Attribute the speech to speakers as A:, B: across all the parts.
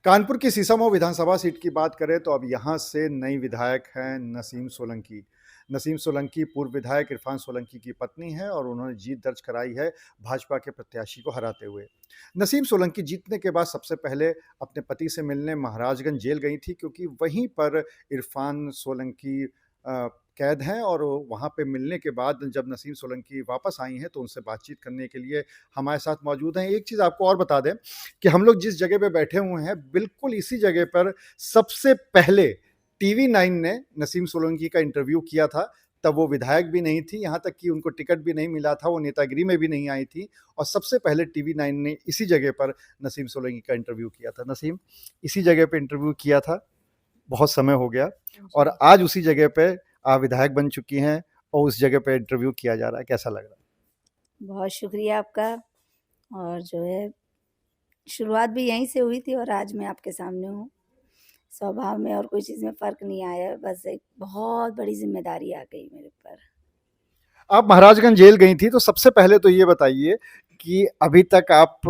A: कानपुर की सीसामऊ विधानसभा सीट की बात करें तो अब यहाँ से नई विधायक हैं नसीम सोलंकी। नसीम सोलंकी पूर्व विधायक इरफान सोलंकी की पत्नी हैं और उन्होंने जीत दर्ज कराई है भाजपा के प्रत्याशी को हराते हुए। नसीम सोलंकी जीतने के बाद सबसे पहले अपने पति से मिलने महाराजगंज जेल गई थी क्योंकि वहीं पर इरफान सोलंकी कैद हैं और वहाँ पे मिलने के बाद जब नसीम सोलंकी वापस आई हैं तो उनसे बातचीत करने के लिए हमारे साथ मौजूद हैं। एक चीज़ आपको और बता दें कि हम लोग जिस जगह पे बैठे हुए हैं बिल्कुल इसी जगह पर सबसे पहले टीवी 9 ने नसीम सोलंकी का इंटरव्यू किया था। तब वो विधायक भी नहीं थी, यहाँ तक कि उनको टिकट भी नहीं मिला था, वो नेतागिरी में भी नहीं आई थी और सबसे पहले टीवी 9 ने इसी जगह पर नसीम सोलंकी का इंटरव्यू किया था। नसीम, इसी जगह पे इंटरव्यू किया था, बहुत समय हो गया और आज उसी जगह पे आप विधायक बन चुकी हैं और उस जगह पे इंटरव्यू किया जा रहा है, कैसा लग रहा है?
B: बहुत शुक्रिया आपका। और जो है शुरुआत भी यहीं से हुई थी और आज मैं आपके सामने हूँ। स्वभाव में और कोई चीज़ में फ़र्क नहीं आया, बस एक बहुत बड़ी ज़िम्मेदारी आ गई मेरे ऊपर।
A: आप महाराजगंज जेल गई थी, तो सबसे पहले तो ये बताइए कि अभी तक आप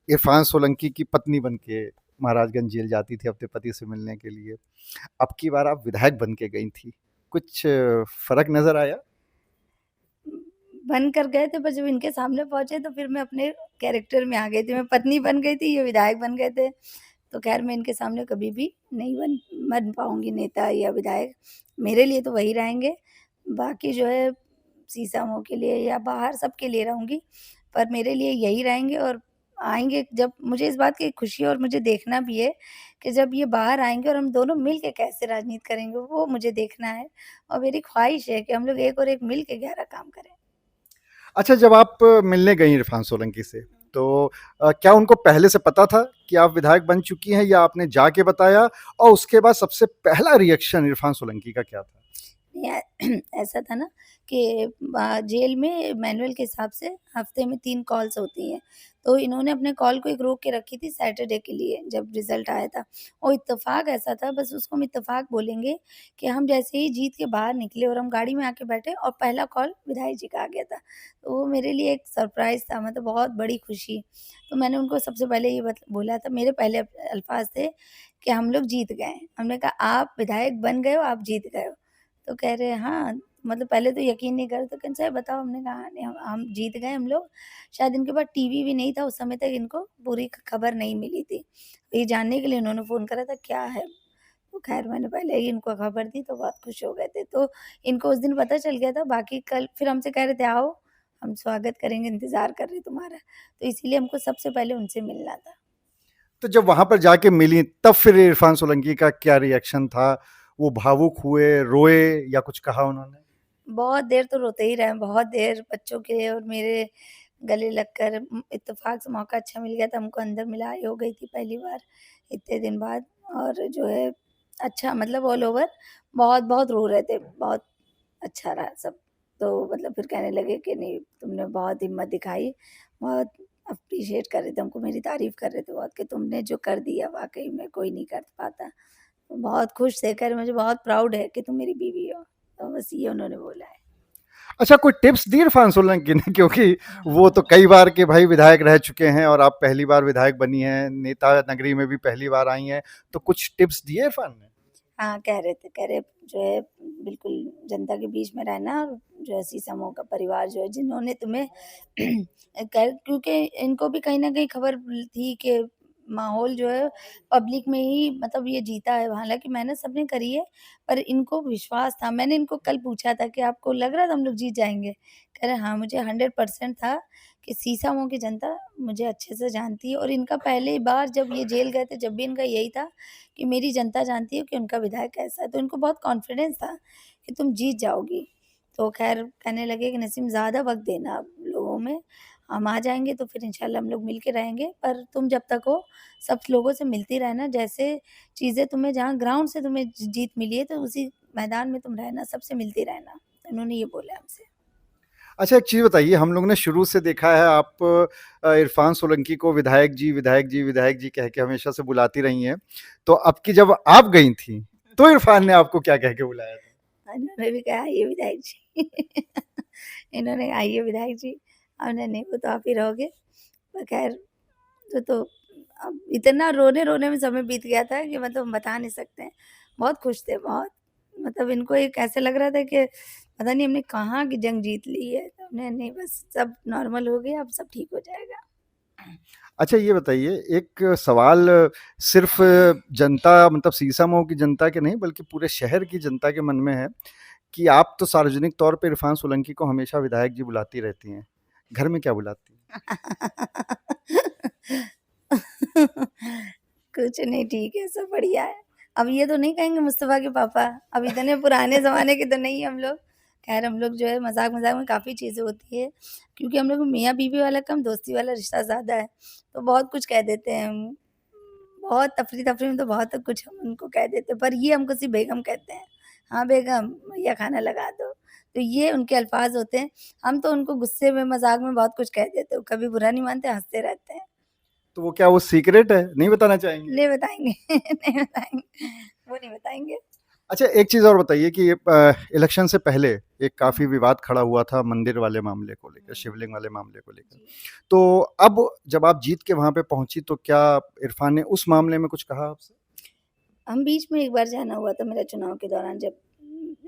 A: इरफान सोलंकी की पत्नी बन के महाराजगंज जेल जाती थी अपने पति से मिलने के लिए। अब की बार आप विधायक बन के गई थी। कुछ फ़र्क नज़र आया?
B: बन कर गए थे, पर जब इनके सामने पहुँचे तो फिर मैं अपने कैरेक्टर में आ गई थी। मैं पत्नी बन गई थी, ये विधायक बन गए थे। तो ख़ैर मैं इनके सामने कभी भी नहीं बन पाऊँगी नेता या विधायक। मेरे लिए तो वही रहेंगे। बाकी जो है सीसामऊ के लिए या बाहर सबके लिए रहूँगी, पर मेरे लिए यही रहेंगे और आएँगे जब मुझे इस बात की खुशी है और मुझे देखना भी है कि जब ये बाहर आएँगे और हम दोनों मिल के कैसे राजनीति करेंगे, वो मुझे देखना है और मेरी ख़्वाहिश है कि हम लोग एक और एक मिल के गहरा काम करें।
A: अच्छा, जब आप मिलने गई इरफान सोलंकी से, तो क्या उनको पहले से पता था कि आप विधायक बन चुकी हैं या आपने जाके बताया? और उसके बाद सबसे पहला रिएक्शन इरफान सोलंकी का क्या था?
B: या ऐसा था ना कि जेल में मैनुअल के हिसाब से हफ्ते में 3 कॉल्स होती हैं। तो इन्होंने अपने कॉल को एक रोक के रखी थी सैटरडे के लिए जब रिज़ल्ट आया था। और इत्तेफ़ाक ऐसा था, बस उसको हम इत्तेफ़ाक बोलेंगे कि हम जैसे ही जीत के बाहर निकले और हम गाड़ी में आके बैठे और पहला कॉल विधायक जी का आ गया था। तो वो मेरे लिए एक सरप्राइज़ था, मतलब बहुत बड़ी खुशी। तो मैंने उनको सबसे पहले ये बोला था, मेरे पहले अल्फ़ाज़ थे कि हम लोग जीत गए। हमने कहा आप विधायक बन गए हो, आप जीत गए हो। तो कह रहे हाँ, मतलब पहले तो यकीन नहीं कर रहे, तो कहते बताओ, हमने कहा "हाँ, नहीं हम जीत गए हम लोग।" शायद इनके पास टीवी भी नहीं था उस समय तक, इनको पूरी खबर नहीं मिली थी। ये जानने के लिए इन्होंने फ़ोन करा था क्या है? तो ख़ैर मैंने पहले ही इनको खबर दी तो बहुत खुश हो गए थे। तो इनको उस दिन पता चल गया था, बाकी कल फिर हमसे कह रहे थे आओ, हम स्वागत करेंगे, इंतज़ार कर रहे हैं तुम्हारा। तो इसीलिए हमको सबसे पहले उनसे मिलना था।
A: तो जब वहाँ पर जाके मिली, तब फिर इरफान सोलंकी का क्या रिएक्शन था? वो भावुक हुए, रोए या कुछ कहा उन्होंने?
B: बहुत देर तो रोते ही रहे, बहुत देर बच्चों के और मेरे गले लगकर इत्तेफ़ाक से मौका अच्छा मिल गया था, हमको अंदर मिलाई हो गई थी पहली बार इतने दिन बाद। और जो है अच्छा, मतलब ऑल ओवर बहुत-बहुत रो रहे थे, बहुत अच्छा रहा सब। तो मतलब फिर कहने लगे कि नहीं, तुमने बहुत हिम्मत दिखाई, बहुत एप्रिशिएट कर रहे थे हमको, मेरी तारीफ़ कर रहे थे बहुत कि तुमने जो कर दिया वाक़ई में कोई नहीं कर पाता। तो बहुत खुश थे, कह रहे मुझे बहुत प्राउड है कि तुम मेरी बीवी हो। तो बस ये उन्होंने बोला है।
A: अच्छा, कोई टिप्स दी इरफान सोलंकी ने? क्योंकि वो तो कई बार के भाई विधायक रह चुके हैं और आप पहली बार विधायक बनी हैं, नेता नगरी में भी पहली बार आई हैं, तो कुछ टिप्स दिए इरफान ने?
B: हाँ, कह रहे थे, कह रहे जो है बिल्कुल जनता के बीच में रहना और जो है सीसामऊ का परिवार जो है जिन्होंने तुम्हें क्योंकि इनको भी कहीं न कहीं खबर थी कि माहौल जो है पब्लिक में ही, मतलब ये जीता है। हालाँकि मेहनत सबने करी है, पर इनको विश्वास था। मैंने इनको कल पूछा था कि आपको लग रहा था हम लोग जीत जाएँगे? कह रहे हाँ, मुझे 100% था कि सीसामऊ की जनता मुझे अच्छे से जानती है और इनका पहली बार जब ये जेल गए थे, जब भी इनका यही था कि मेरी जनता जानती है कि उनका विधायक कैसा है, तो इनको बहुत कॉन्फिडेंस था कि तुम जीत जाओगी। तो ख़ैर कहने लगे कि नसीम ज़्यादा वक़्त देना अब लोगों में, हम आ जाएँगे तो फिर इंशाल्लाह हम लोग मिल के रहेंगे, पर तुम जब तक हो सब लोगों से मिलती रहना, जैसे चीज़ें तुम्हें जहाँ ग्राउंड से तुम्हें जीत मिली है तो उसी मैदान में तुम रहना, सबसे मिलती रहना। तो इन्होंने ये बोला हमसे।
A: अच्छा, एक चीज़ बताइए, हम लोग ने शुरू से देखा है आप इरफान सोलंकी को विधायक जी, विधायक जी, विधायक जी कह के हमेशा से बुलाती रही हैं। तो अब की जब आप गई थी, तो इरफान ने आपको क्या कह के बुलाया था?
B: इन्होंने भी कहा आइए विधायक जी। इन्होंने कहा आइए विधायक जी। हमने नहीं, वो तो आप ही रहोगे। पर ख़ैर वो तो अब इतना रोने-रोने में समय बीत गया था कि मतलब हम बता नहीं सकते हैं। बहुत खुश थे, बहुत मतलब इनको एक ऐसा लग रहा था कि पता नहीं हमने कहाँ की जंग जीत ली है। तो हमने नहीं बस सब नॉर्मल हो गया, अब सब ठीक हो जाएगा।
A: अच्छा ये बताइए, एक सवाल सिर्फ़ जनता मतलब सीसामऊ की जनता के नहीं बल्कि पूरे शहर की जनता के मन में है कि आप तो सार्वजनिक तौर पे इरफ़ान सोलंकी को हमेशा विधायक जी बुलाती रहती हैं। घर में क्या बुलाती हैं?
B: कुछ नहीं, ठीक है, सब बढ़िया है। अब ये तो नहीं कहेंगे मुस्तफ़ा के पापा, अब इतने पुराने ज़माने के तो नहीं हम लोग। ख़ैर हम लोग जो है मज़ाक-मज़ाक में काफ़ी चीज़ें होती है, क्योंकि हम लोग मियाँ-बीवी वाला कम दोस्ती वाला रिश्ता ज़्यादा है, तो बहुत कुछ कह देते हैं हम। बहुत तफ़री-तफ़री में तो बहुत कुछ हम उनको कह देते हैं, पर ये हमको सिर्फ़ बेगम कहते हैं। हाँ, बेगम भैया खाना लगा दो। तो ये उनके अल्फ़ाज़ होते हैं। हम तो उनको गुस्से में, मज़ाक में बहुत कुछ कह देते हैं, कभी बुरा नहीं मानते, हँसते रहते हैं।
A: तो वो क्या वो सीक्रेट है? नहीं बताना चाहेंगे?
B: नहीं बताएँगे, नहीं बताएँगे, वो नहीं बताएँगे।
A: अच्छा एक चीज़ और बताइए कि इलेक्शन से पहले एक काफ़ी विवाद खड़ा हुआ था मंदिर वाले मामले को लेकर, शिवलिंग वाले मामले को लेकर। तो अब जब आप जीत के वहाँ पे पहुँची तो क्या इरफ़ान ने उस मामले में कुछ कहा आपसे?
B: हम बीच में एक बार जाना हुआ था मेरा चुनाव के दौरान जब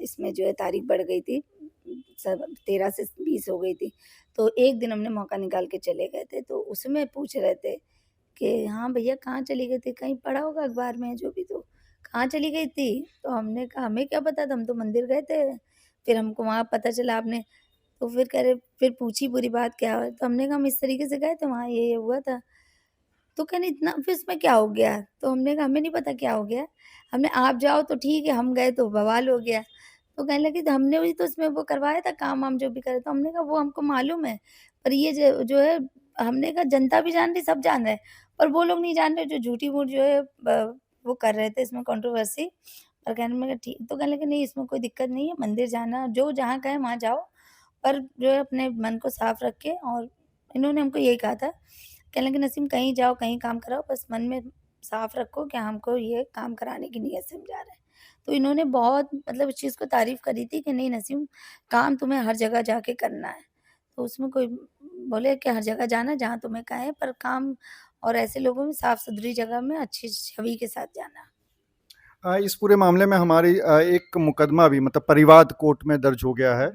B: इसमें जो है तारीख बढ़ गई थी, सब 13 से 20 हो गई थी। तो एक दिन हमने मौका निकाल के चले गए थे, तो उसमें पूछ रहे थे कि हाँ भैया कहाँ चली गई थी? कहीं पढ़ा होगा अखबार में जो भी तो, कहाँ चली गई थी? तो हमने कहा हमें क्या पता था, हम तो मंदिर गए थे। फिर हमको वहाँ पता चला आपने तो फिर कह रहे फिर पूछी पूरी बात क्या है? तो हमने कहा हम इस तरीके से गए थे वहाँ ये हुआ था। तो कहने इतना फिर इसमें क्या हो गया? तो हमने कहा हमें नहीं पता क्या हो गया। हमने आप जाओ तो ठीक है, हम गए तो बवाल हो गया। तो कहने लगी तो हमने भी तो इसमें वो करवाया था काम-वाम जो भी करे तो हमने कहा वो हमको मालूम है। पर ये जो है हमने कहा जनता भी जान रही, सब जान रहे हैं। पर वो लोग नहीं जान रहे जो झूठी-मूठ जो है वो कर रहे थे इसमें कंट्रोवर्सी। और कहने मैं कहा ठीक तो कहने लगे नहीं इसमें कोई दिक्कत नहीं है, मंदिर जाना जो जहाँ कहें वहाँ जाओ। पर जो है अपने मन को साफ रखें और इन्होंने हमको यही कहा था, कहने लगे नसीम कहीं जाओ, कहीं काम कराओ बस मन में साफ रखो कि हमको ये काम कराने की नीयत से हम जा रहे हैं। तो इन्होंने बहुत मतलब इस चीज़ को तारीफ़ करी थी कि नहीं नसीम काम तुम्हें हर जगह जाके करना है। तो उसमें कोई बोले कि हर जगह जाना जहाँ तुम्हें कहें पर काम और ऐसे लोगों में साफ-सुथरी जगह में अच्छी छवि के साथ जाना।
A: इस पूरे मामले में हमारी एक मुकदमा भी मतलब परिवाद कोर्ट में दर्ज हो गया है।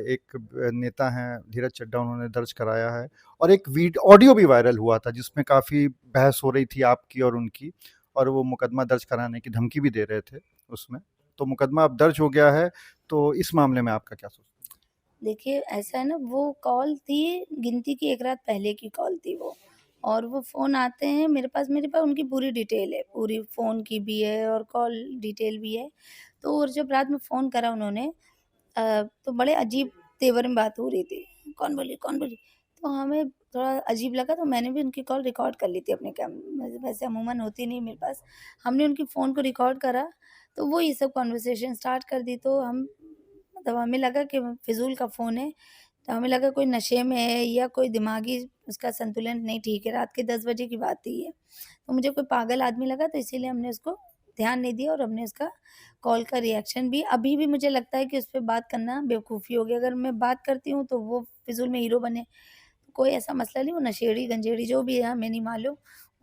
A: एक नेता हैं धीरज चड्ढा उन्होंने दर्ज कराया है और एक ऑडियो भी वायरल हुआ था जिसमें काफ़ी बहस हो रही थी आपकी और उनकी और वो मुकदमा दर्ज कराने की धमकी भी दे रहे थे उसमें। तो मुकदमा अब दर्ज हो गया है, तो इस मामले में आपका क्या सोचना है?
B: देखिए, ऐसा है ना वो कॉल थी गिनती की 1 रात पहले की कॉल थी वो और वो फ़ोन आते हैं मेरे पास उनकी पूरी डिटेल है, पूरी फ़ोन की भी है और कॉल डिटेल भी है। तो और जब रात में फ़ोन करा उन्होंने तो बड़े अजीब तेवर में बात हो रही थी, कौन बोली, कौन बोली? तो हमें थोड़ा अजीब लगा तो मैंने भी उनकी कॉल रिकॉर्ड कर ली थी अपने वैसे अमूमन होती नहीं मेरे पास। हमने उनकी फ़ोन को रिकॉर्ड करा, तो वो ये सब कन्वर्सेशन स्टार्ट कर दी तो हम मतलब हमें लगा कि फ़िज़ूल का फ़ोन है, तो हमें लगा कोई नशे में है या कोई दिमागी उसका संतुलन नहीं ठीक है, रात के 10 बजे की बात थी ये। तो मुझे कोई पागल आदमी लगा तो इसीलिए हमने उसको ध्यान नहीं दिया और हमने उसका कॉल का रिएक्शन भी अभी भी मुझे लगता है कि उस पे बात करना बेवकूफ़ी होगी। अगर मैं बात करती हूँ तो वो फ़िज़ूल में हीरो बने, कोई ऐसा मसला नहीं, वो नशेड़ी-गंजेड़ी जो भी है हमें नहीं मालूम,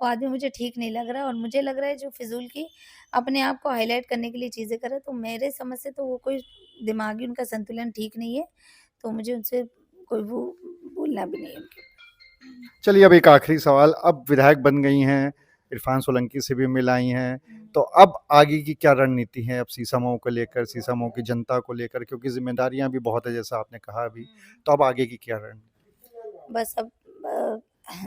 B: वो आदमी मुझे ठीक नहीं लग रहा है और मुझे लग रहा है जो फ़िज़ूल की अपने आप को हाइलाइट करने के लिए चीज़ें कर रहा है, तो मेरे समझ से तो वो कोई दिमागी उनका संतुलन ठीक नहीं है, तो मुझे उनसे कोई वो बोलना भी नहीं है उनके
A: चलिए अब एक आखिरी सवाल, अब विधायक बन गई हैं, इरफ़ान सोलंकी से भी मिल आई हैं, तो अब आगे की क्या रणनीति है अब सीसामऊ को लेकर, सीसामऊ की जनता को लेकर क्योंकि ज़िम्मेदारियाँ भी बहुत है जैसा आपने कहा अभी, तो अब आगे की क्या रणनीति?
B: बस अब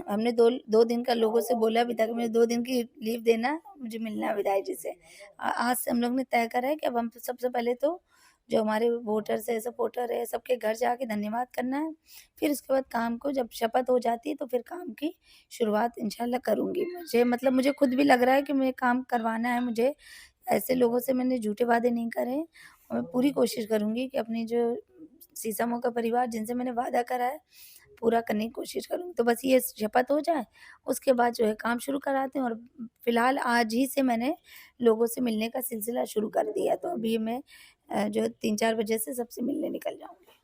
B: हमने 2 दिन का लोगों से बोला भी था कि मुझे 2 दिन की लीव देना, मुझे मिलना है विधायक जी से। आज से हम लोग ने तय करा है कि अब हम सबसे पहले तो जो हमारे वोटर्स है, सपोर्टर है, सबके घर जाके धन्यवाद करना है। फिर उसके बाद काम को जब शपथ हो जाती है तो फिर काम की शुरुआत इंशाल्लाह करूँगी। मुझे मतलब मुझे खुद भी लग रहा है कि मुझे काम करवाना है मुझे। ऐसे लोगों से मैंने झूठे वादे नहीं करे हैं और मैं पूरी कोशिश करूँगी कि अपनी जो सीसामऊ का परिवार जिनसे मैंने वादा करा है पूरा करने की कोशिश करूँगी। तो बस ये शपथ हो जाए, उसके बाद जो है काम शुरू कराते हैं और फिलहाल आज ही से मैंने लोगों से मिलने का सिलसिला शुरू कर दिया। तो अभी मैं जो 3-4 बजे से सबसे मिलने निकल जाऊँगी।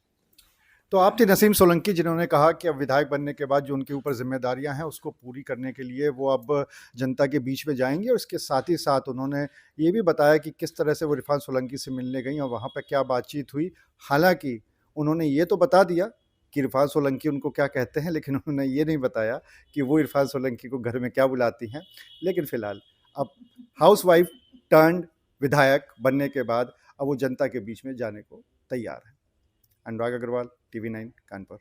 A: तो आप थे नसीम सोलंकी जिन्होंने कहा कि अब विधायक बनने के बाद जो उनके ऊपर ज़िम्मेदारियाँ हैं उसको पूरी करने के लिए वो अब जनता के बीच में जाएँगे और इसके साथ ही साथ उन्होंने ये भी बताया कि किस तरह से वो इरफ़ान सोलंकी से मिलने गईं और वहाँ पे क्या बातचीत हुई। हालाँकि उन्होंने ये तो बता दिया कि इरफ़ान सोलंकी उनको क्या कहते हैं, लेकिन उन्होंने ये नहीं बताया कि वो इरफ़ान सोलंकी को घर में क्या बुलाती हैं। लेकिन फ़िलहाल अब हाउसवाइफ़ टर्न्ड विधायक बनने के बाद अब वो जनता के बीच में जाने को तैयार हैं। अनुराग अग्रवाल, टीवी 9 कानपुर।